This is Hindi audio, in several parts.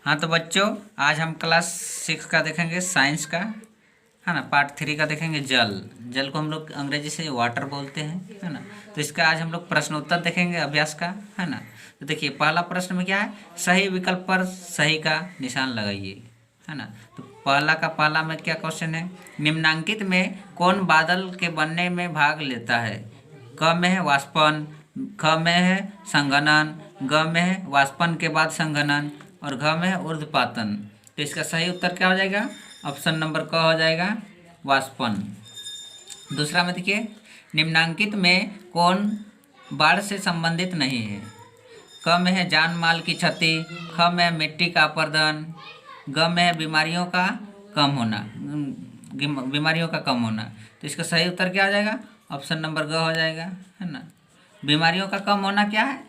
हाँ तो बच्चों, आज हम क्लास 6 का देखेंगे, साइंस का, है ना। पार्ट 3 का देखेंगे जल। जल को हम लोग अंग्रेजी से वाटर बोलते हैं, है ना। तो इसका आज हम लोग प्रश्नोत्तर देखेंगे, अभ्यास का, है ना। तो देखिए, पहला प्रश्न में क्या है, सही विकल्प पर सही का निशान लगाइए, है ना। तो पहला में क्या क्वेश्चन है, निम्नांकित में कौन बादल के बनने में भाग लेता है। क में है वाष्पन, ख में है संघनन, ग में है वाष्पन के बाद संघनन और घ में है ऊर्ध्वपातन। तो इसका सही उत्तर क्या हो जाएगा, ऑप्शन नंबर क हो जाएगा, वाष्पन। दूसरा में देखिए, निम्नांकित में कौन बाढ़ से संबंधित नहीं है। क में है जान माल की क्षति, ख में है मिट्टी का अपरदन, ग में है बीमारियों का कम होना। तो इसका सही उत्तर क्या हो जाएगा, ऑप्शन नंबर ग हो जाएगा, है ना। बीमारियों का कम होना क्या है,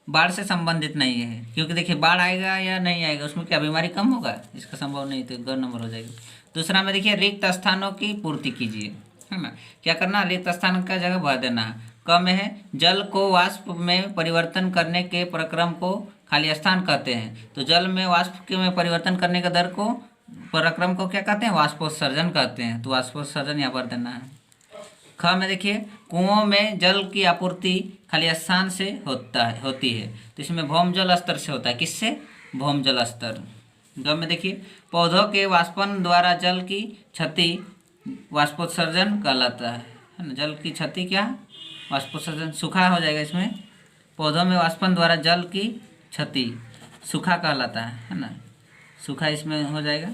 बाढ़ से संबंधित नहीं है, क्योंकि देखिए बाढ़ आएगा या नहीं आएगा उसमें क्या बीमारी कम होगा, इसका संभव नहीं, तो ग नंबर हो जाएगा। दूसरा में देखिए, रिक्त स्थानों की पूर्ति कीजिए, है ना। क्या करना, रिक्त स्थान का जगह भर देना है। क में है जल को वाष्प में परिवर्तन करने के प्रक्रम को खाली स्थान कहते हैं। तो जल में वाष्प के में परिवर्तन करने का दर को, प्रक्रम को क्या कहते हैं, वाष्पोत्सर्जन कहते हैं। तो वाष्पोत्सर्जन यहाँ पर देना है। ख में देखिए, कुओं में जल की आपूर्ति खाली स्थान से होती है। तो इसमें भौम जल स्तर से होता है, किससे, भौम जल स्तर। ग में देखिए, पौधों के वाष्पन द्वारा जल की क्षति वाष्पोत्सर्जन कहलाता है ना। जल की क्षति क्या, वाष्पोत्सर्जन, सूखा हो जाएगा इसमें। पौधों में वाष्पन द्वारा जल की क्षति सूखा कहलाता है ना, सूखा इसमें हो जाएगा।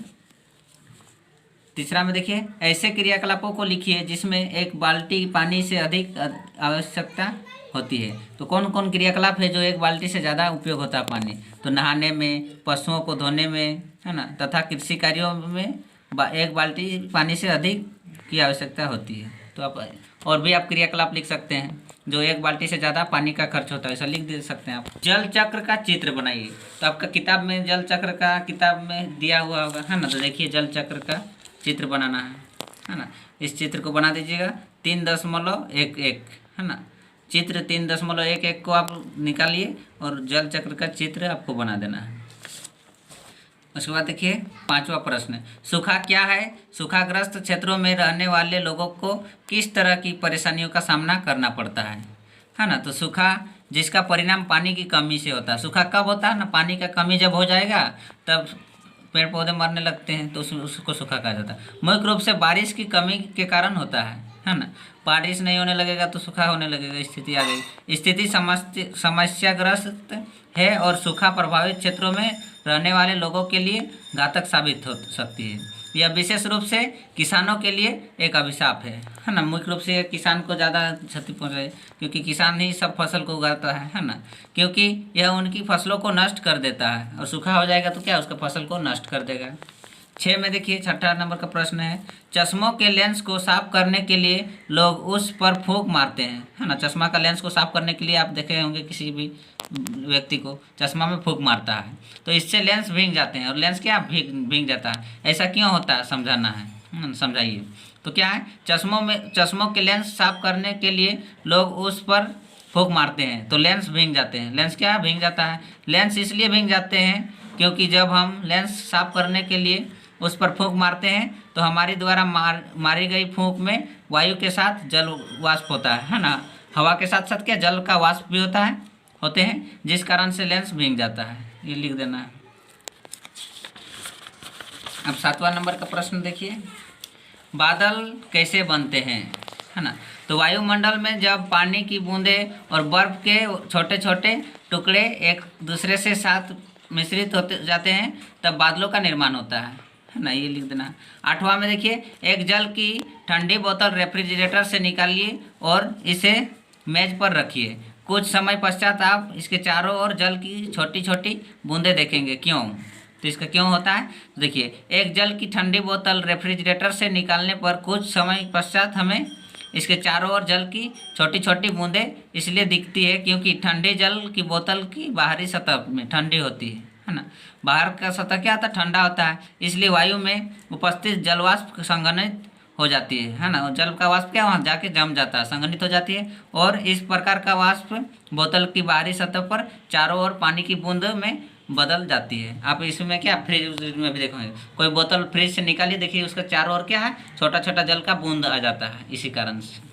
तीसरा में देखिए, ऐसे क्रियाकलापों को लिखिए जिसमें एक बाल्टी पानी से अधिक आवश्यकता होती है। तो कौन कौन क्रियाकलाप है जो एक बाल्टी से ज़्यादा उपयोग होता है पानी, तो नहाने में, पशुओं को धोने में, है ना, तथा कृषि कार्यों में एक बाल्टी पानी से अधिक की आवश्यकता होती है। तो आप और भी आप क्रियाकलाप लिख सकते हैं जो एक बाल्टी से ज़्यादा पानी का खर्च होता है, ऐसा लिख दे सकते हैं आप। जल चक्र का चित्र बनाइए। तो आपका किताब में जल चक्र का किताब में दिया हुआ होगा, है ना। तो देखिए, जल चक्र का चित्र बनाना है ना। इस चित्र को बना दीजिएगा 3.11, है ना। चित्र 3.11 को आप निकालिए और जल चक्र का चित्र आपको बना देना है। उसके बाद देखिए, पांचवा प्रश्न, सूखा क्या है। सूखाग्रस्त क्षेत्रों में रहने वाले लोगों को किस तरह की परेशानियों का सामना करना पड़ता है ना। तो सूखा जिसका परिणाम पानी की कमी से होता है। सूखा कब होता है ना, पानी का कमी जब हो जाएगा तब पेड़ पौधे मरने लगते हैं, तो उसको सूखा कहा जाता है। मुख्य रूप से बारिश की कमी के कारण होता है ना। बारिश नहीं होने लगेगा तो सूखा होने लगेगा, स्थिति आ गई। स्थिति समस्याग्रस्त है और सूखा प्रभावित क्षेत्रों में रहने वाले लोगों के लिए घातक साबित हो सकती है। यह विशेष रूप से किसानों के लिए एक अभिशाप है ना। मुख्य रूप से किसान को ज़्यादा क्षति पहुँचे, क्योंकि किसान ही सब फसल को उगाता है ना। क्योंकि यह उनकी फसलों को नष्ट कर देता है, और सूखा हो जाएगा तो क्या, उसका फसल को नष्ट कर देगा। 6 में देखिए, छठा नंबर का प्रश्न है, चश्मों के लेंस को साफ करने के लिए लोग उस पर फूंक मारते हैं, है ना। चश्मा का लेंस को साफ करने के लिए आप देखे होंगे किसी भी व्यक्ति को चश्मा में फूंक मारता है, तो इससे लेंस भीग जाते हैं, और लेंस क्या भीग जाता है, ऐसा क्यों होता है समझाना है, समझाइए। तो क्या है, चश्मों के लेंस साफ करने के लिए लोग उस पर फूंक मारते हैं तो लेंस भीग जाते हैं। लेंस क्या भीग जाता है, लेंस इसलिए भीग जाते हैं क्योंकि जब हम लेंस साफ करने के लिए उस पर फूंक मारते हैं तो हमारी द्वारा मारी गई फूंक में वायु के साथ जल वाष्प होता है ना। हवा के साथ साथ क्या, जल का वाष्प भी होते हैं, जिस कारण से लेंस भीग जाता है, ये लिख देना है। अब 7वां नंबर का प्रश्न देखिए, बादल कैसे बनते हैं, है ना। तो वायुमंडल में जब पानी की बूंदें और बर्फ के छोटे छोटे टुकड़े एक दूसरे से साथ मिश्रित होते जाते हैं तब बादलों का निर्माण होता है ना, ये लिख देना। 8वां में देखिए, एक जल की ठंडी बोतल रेफ्रिजरेटर से निकालिए और इसे मेज पर रखिए। कुछ समय पश्चात आप इसके चारों ओर जल की छोटी छोटी बूंदें देखेंगे, क्यों। तो इसका क्यों होता है, तो देखिए, एक जल की ठंडी बोतल रेफ्रिजरेटर से निकालने पर कुछ समय पश्चात हमें इसके चारों ओर जल की छोटी छोटी बूंदें इसलिए दिखती है क्योंकि ठंडे जल की बोतल की बाहरी सतह में ठंडी होती है ना। बाहर का सतह क्या होता है, ठंडा होता है, इसलिए वायु में उपस्थित जलवाष्प संघनित हो जाती है ना। जल का वाष्प क्या वहाँ जाके जम जाता है, संघनित हो जाती है, और इस प्रकार का वाष्प बोतल की बाहरी सतह पर चारों ओर पानी की बूंद में बदल जाती है। आप इसमें क्या फ्रिज में भी देखोगे, कोई बोतल फ्रिज से निकाली, देखिए उसका चारों ओर क्या है, छोटा छोटा जल का बूंद आ जाता है इसी कारण से।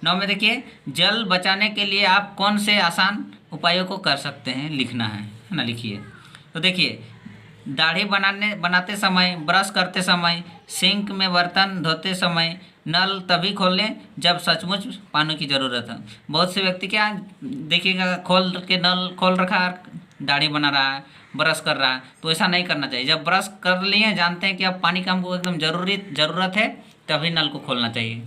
9 में देखिए, जल बचाने के लिए आप कौन से आसान उपायों को कर सकते हैं, लिखना है ना, लिखिए। तो देखिए, दाढ़ी बनाते समय, ब्रश करते समय, सिंक में बर्तन धोते समय, नल तभी खोलें जब सचमुच पानी की ज़रूरत है। बहुत से व्यक्ति क्या देखिएगा, खोल के नल खोल रखा है, दाढ़ी बना रहा है, ब्रश कर रहा है, तो ऐसा नहीं करना चाहिए। जब ब्रश कर लिए, जानते हैं कि अब पानी का हमको एकदम ज़रूरत है, तभी नल को खोलना चाहिए।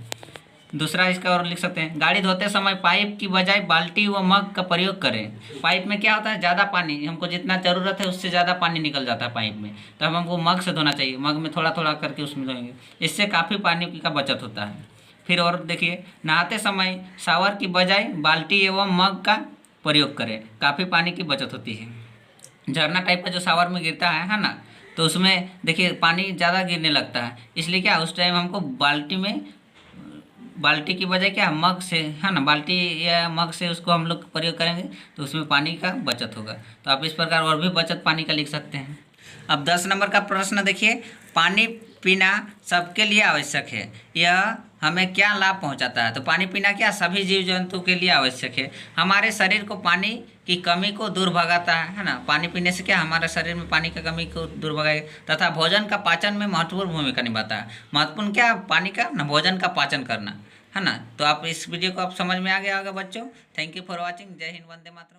दूसरा इसका और लिख सकते हैं, गाड़ी धोते समय पाइप की बजाय बाल्टी व मग का प्रयोग करें। पाइप में क्या होता है, ज़्यादा पानी, हमको जितना ज़रूरत है उससे ज़्यादा पानी निकल जाता है पाइप में, तो हमको मग से धोना चाहिए। मग में थोड़ा थोड़ा करके उसमें धोएंगे, इससे काफ़ी पानी का बचत होता है। फिर और देखिए, नहाते समय शावर की बजाय बाल्टी एवं मग का प्रयोग करें, काफ़ी पानी की बचत होती है। झरना टाइप का जो शावर में गिरता है ना, तो उसमें देखिए पानी ज़्यादा गिरने लगता है, इसलिए क्या उस टाइम हमको बाल्टी की बजाय क्या मग से, है ना, बाल्टी या मग से उसको हम लोग प्रयोग करेंगे, तो उसमें पानी का बचत होगा। तो आप इस प्रकार और भी बचत पानी का लिख सकते हैं। अब 10 नंबर का प्रश्न देखिए, पानी पीना सबके लिए आवश्यक है, यह हमें क्या लाभ पहुंचाता है। तो पानी पीना क्या सभी जीव जंतु के लिए आवश्यक है। हमारे शरीर को पानी की कमी को दूर भगाता है ना, पानी पीने से क्या हमारे शरीर में पानी की कमी को दूर भगाएगा, तथा भोजन का पाचन में महत्वपूर्ण भूमिका निभाता है। महत्वपूर्ण क्या पानी का ना, भोजन का पाचन करना, है ना। तो आप इस वीडियो को आप समझ में आ गया होगा बच्चों। Thank you for watching. जय हिंद, वंदे मातरम।